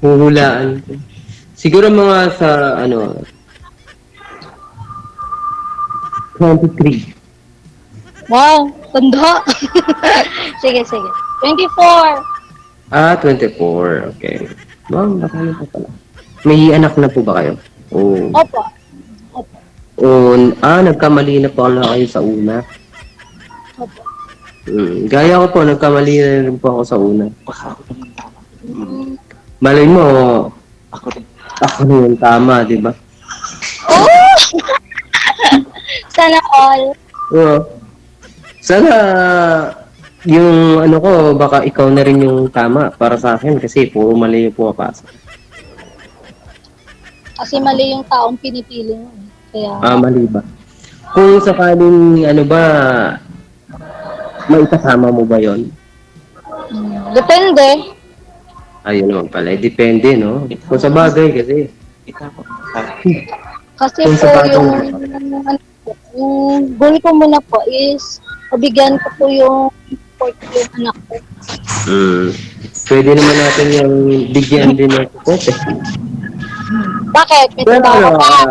Huhulaan ko. Siguro mga sa, ano, 23. Wow, tanda. Sige, sige. 24. 24. Okay. Wow, nakano pa pala. May anak na po ba kayo? Oo. Opo. Opo. Nagkamali na po na kayo sa una. Opo. Gaya ko po, nagkamali na rin po ako sa una. Mm. Malay mo, ako na yung tama, di ba? Oh! Sana all. Oo. Sana, yung ano ko, baka ikaw na rin yung tama para sa akin kasi puro mali yung pumapasok. Kasi mali yung taong pinipili mo. Kaya, Mali ba? Kung sakaling, ano ba, maikasama mo ba yon? depende. Ayun naman pala, depende, no? Kung sa bagay kasi, Kasi kung po sa bagay, yung goal ko muna po is pabigyan ko po yung support yung anak ko. mm, pwede naman natin yung bigyan din ng support eh. Bakit? May Pero trabaho ano, ka pa?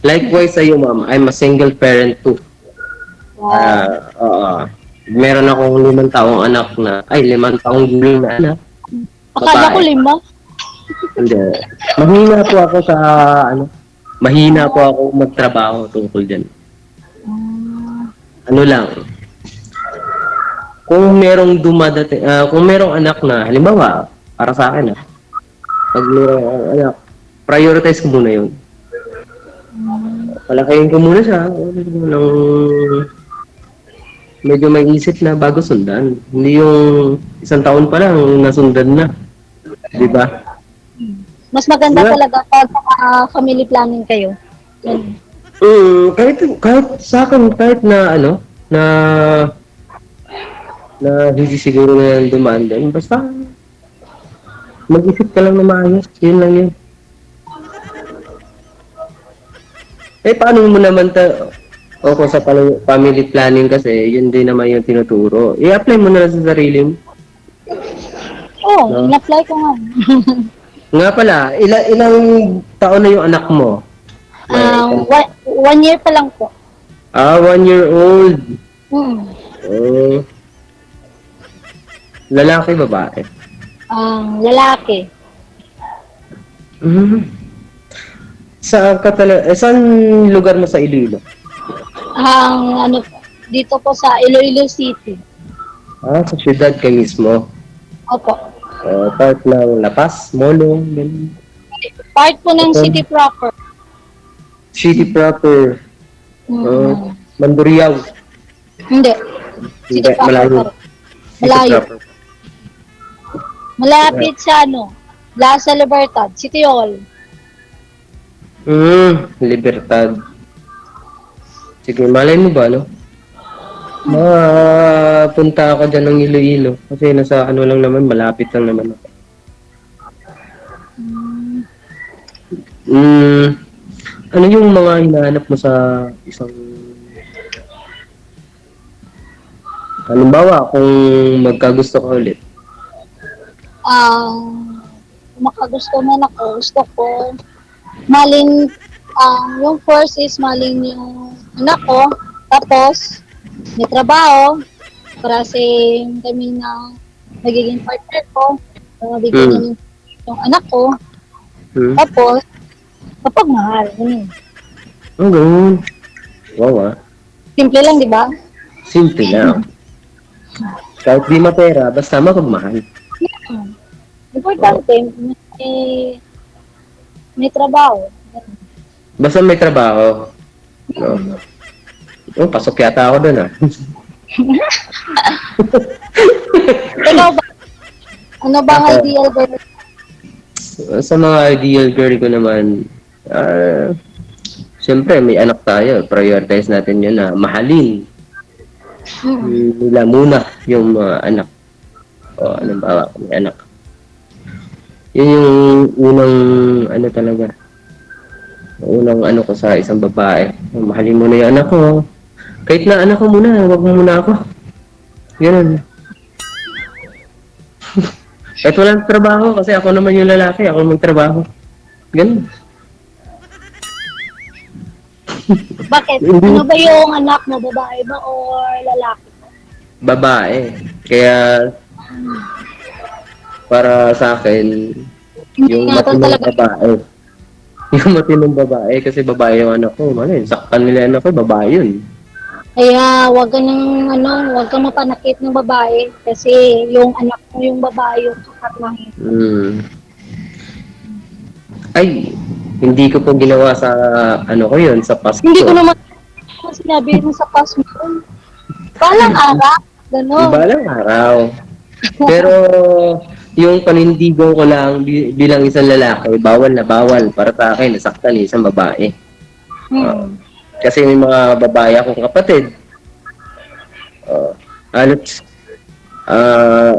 likewise sa iyo, ma'am, I'm a single parent too. Wow. Oo. Meron akong 5 taong anak na, 5 taong gulang na anak, Akala ko babae. 5. Hindi. Mahina po ako sa, ano, mahina po ako magtrabaho tungkol dyan. Ano lang, kung merong anak na, halimbawa, para sa akin pag merong anak, prioritize ko muna yun. Palakayin ko muna siya, nang medyo may isip na bago sundan. Hindi yung 1 taon pa lang, nasundan na. Di ba? Mas maganda Diba? talaga pag family planning kayo. Yun. Kahit sa akin, kahit na ano, na hindi siguro na dumaan din. Basta mag-isip ka lang na maayos. Yun lang yun. Paano mo naman o kung sa family planning kasi, yun din naman yung tinuturo. I-apply mo na lang sa sarili mo. Oo, No? in-apply ko nga. Nga pala, ilang taon na yung anak mo? May, 1 year pa lang po. 1 year old. Hmm. Oh, lalaki, babae. Lalaki. Mm. Saan lugar mo sa Iloilo? Ano, dito po sa Iloilo City. Sa syudad ka mismo. Opo. Part ng La Paz, Molo, ganun. Part po ng Okay. city proper. City proper. Mm. Mandurriao. Hindi. Hindi, City proper malayo. pa rin. City Malayo. proper. Malapit sa Plaza Libertad, City Hall. Libertad. Sige, malay mo ba, no? Mapunta ako dyan ng Iloilo. Kasi nasa ano lang naman, malapit lang naman ako. Ano yung mga hinahanap mo sa isang... Halimbawa, kung magkagusto ka ulit. Kung makagusto man ako, gusto ko malin, yung first is malin yung anak ko, tapos may trabaho, para kami na magiging partner ko, mabigyan Hmm. namin yung anak ko, Hmm. tapos kapag mahal, yun. Ganun. Wow, Simple lang, di ba? simple lang. Kahit di mapera, basta mapagmahal. Importante, may trabaho. Basta may trabaho. No? Pasok yata ako doon, Ikaw ba? Ano ba ang ideal girl? Sa mga ideal girl ko naman, siyempre may anak tayo. Prioritize natin yun na mahalin nila muna yung mga anak. O anong bawa ko, may anak. Yun yung unang ano talaga. Unang ano ko sa isang babae. Mahalin mo na yung anak ko. Kahit na anak ko muna, wag mo muna ako. Ganun. Kahit walang trabaho, kasi ako naman yung lalaki, ako magtrabaho. Ganun. Bakit? Hindi Ano ba yung anak mo? Babae ba or lalaki? babae. Kaya para sa akin, Hindi yung nga to matinong talaga. babae. Yung matinong babae, kasi babae yung anak ko. Ano yun, saktan nila yung anak ko, babae yun. Kaya wag ka ng wag ka mapanakit ng babae kasi yung anak mo yung babae yung kakarmahin. Hmm. Ay, hindi ko po ginawa sa, ano ko yun, sa Hindi ko Pasko. naman sinabi mo sa past mo. Palang araw, gano'n. Balang araw. Pero, yung panindigan ko lang bilang isang lalaki, bawal na bawal para sa akin, nasaktan isang babae. Ah, Hmm. kasi may mga babae akong kapatid. Halos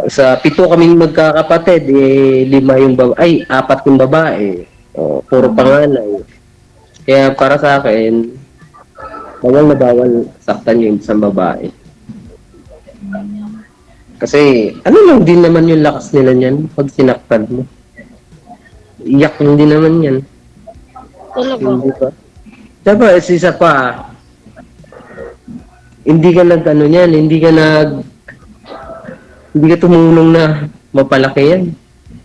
sa 7 kaming magkakapatid, eh, 5 yung babae, ay, 4 yung babae. Puro panganay. Kaya para sa akin, bawal na bawal saktan yung isang babae. Kasi, ano lang din naman yung lakas nila niyan pag sinaktan mo. Iyak lang din naman yan. Talaga. Hindi ba? Diba, isa pa, hindi ka nag, ano niyan, hindi ka tumulong na mapalaki yan.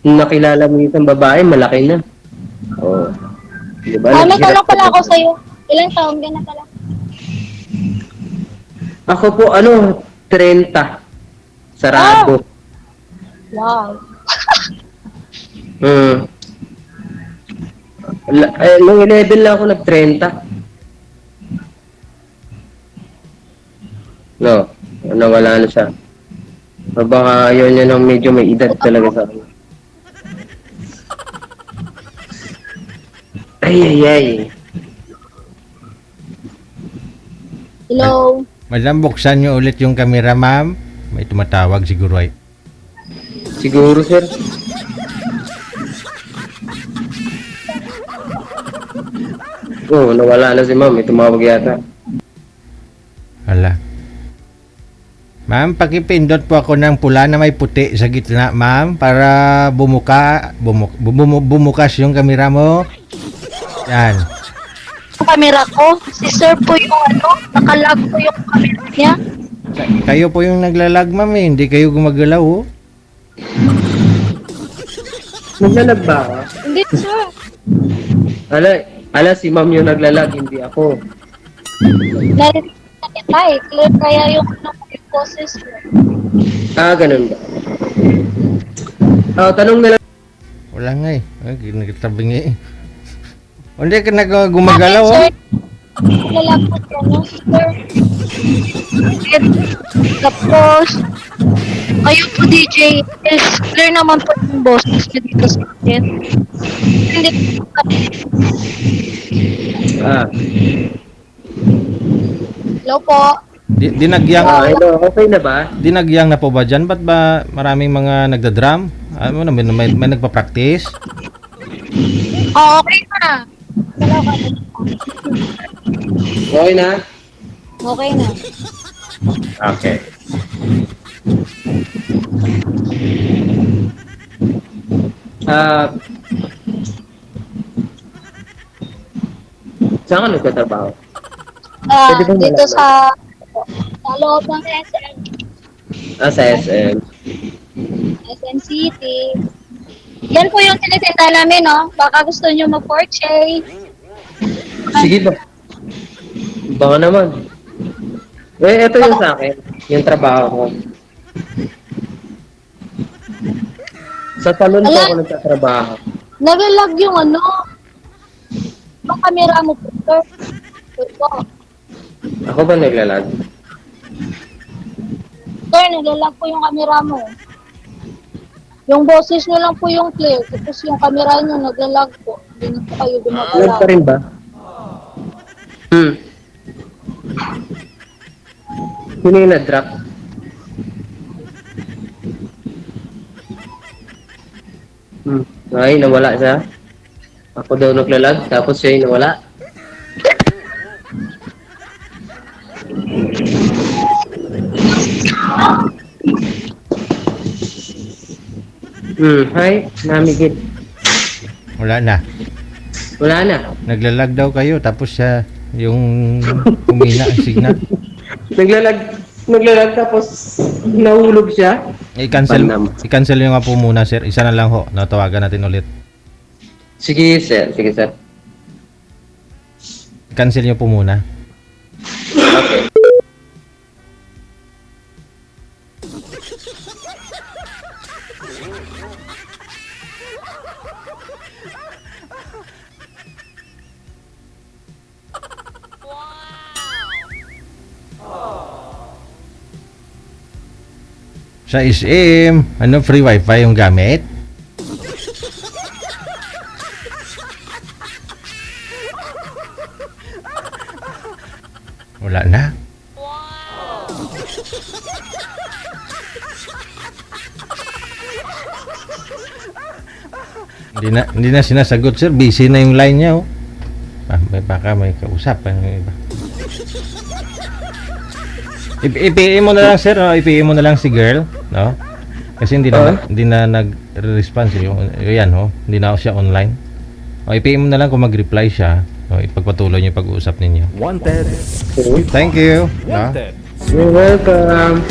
Nung nakilala mo yung isang babae, malaki na. Oh, di ba? May Naghirap tanong ka pala ba? ako sa'yo. Ilang taon ka na pala? Ako po, 30. Ah! Sarado. Wow. Hmm. Nung 11 lang ako nag-30. No, nawala na siya. O baka yun yun ang medyo may edad talaga sa akin. Ay, ay, ay. Hello. Madam, buksan nyo ulit yung camera, ma'am. May tumatawag siguro ay. Siguro, sir. Oo, nawala na si ma'am. May tumawag yata. Hala. Ma'am, pakipindot po ako ng pula na may puti sa gitna, ma'am, para bumukas yung camera mo. Yan. Yung camera ko, si sir po yung nakalag po yung camera niya. Kayo po yung naglalag, ma'am, eh. Hindi kayo gumagalaw, oh. Naglalag ba ka? Hindi sir. Ala, si ma'am yung naglalag, hindi ako. Narinig na kita eh. Clear kaya yung yung boses mo. Ganun ba? Tanong na lang. Wala nga, eh. Ay, nagtabing, eh. Hindi ka gumagalaw, oh. Sir, lalapot ko no, sir. And, tapos, kayo po DJ, is clear naman po yung boses niya dito sa akin. Hindi po Ah, hello po. Dinagyang, hello, okay na ba? dinagyang na po ba dyan? Ba't ba maraming mga nagda-drum? Ano na, may nagpa-practice? Okay na. Hello ka. Okay na? Okay na. Okay. Saan ka nagtatrabaho? Pwede ba Dito malaman? sa loob ng SM, Sa SM. SM City. Yan po yung tinitinda namin, no? Baka gusto nyo mag-portray. Sige ba? Baka naman. Ito yung sa akin. Yung trabaho ko. Sa talon po ako nagtatrabaho. Nagalag yung yung camera mo po, sir. Sir po. Ako ba naglalag? Sir, nagalag po yung camera mo. Yung boses nyo lang po yung clear, tapos yung camera nyo naglalag po. Hindi na po kayo Lag pa gumagalaw. rin ba? Sino yung na-drop? Ay, nawala siya. Ako daw naglalag, tapos siya yung nawala. Hi, namigit. Wala na. Wala na. Naglalag daw kayo tapos siya yung humina ang signal. Naglalag tapos nahulog siya. I-cancel, Panam. i-cancel nyo nga po muna, sir. Isa na lang ho. Natawagan natin ulit. Sige, sir. Sige, sir. I-cancel nyo po muna. Okay. Sa SM, ano, free wifi yung gamit? Wala na. Hindi na sinasagot, sir. Busy na yung line niya, oh. Baka may kausap ang iba. I-PM mo na lang, sir, no? I-PM mo na lang si girl, no? Kasi hindi na nag-response yung yan, oh. Hindi na siya online. O, i-PM mo na lang kung mag-reply siya. O, ipagpatuloy niyo yung pag-uusap ninyo. Wanted. Thank you. No? Wanted. You're welcome.